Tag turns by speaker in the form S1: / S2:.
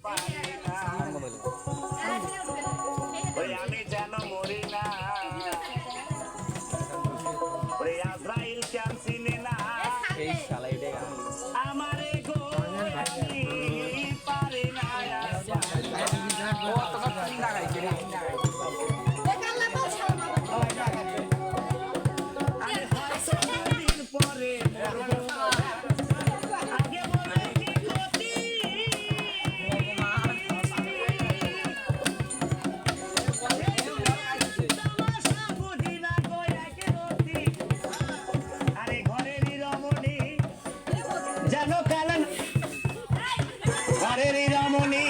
S1: পারি না ওই আমি যেন মরি না ওই আজরাইল কেন চিনে না
S2: এই শালা এটা গান
S1: আমারে গো আমি পারি না
S2: ও তো কথা না গাইছে রে না গাইছে
S1: আমি দিন পরে মরবো আগে বলে কি ক্ষতি তামাশা বুঝি না গো একে রতি আরে ঘরেরই রমণী জানো কারণ ঘরেরই রমণী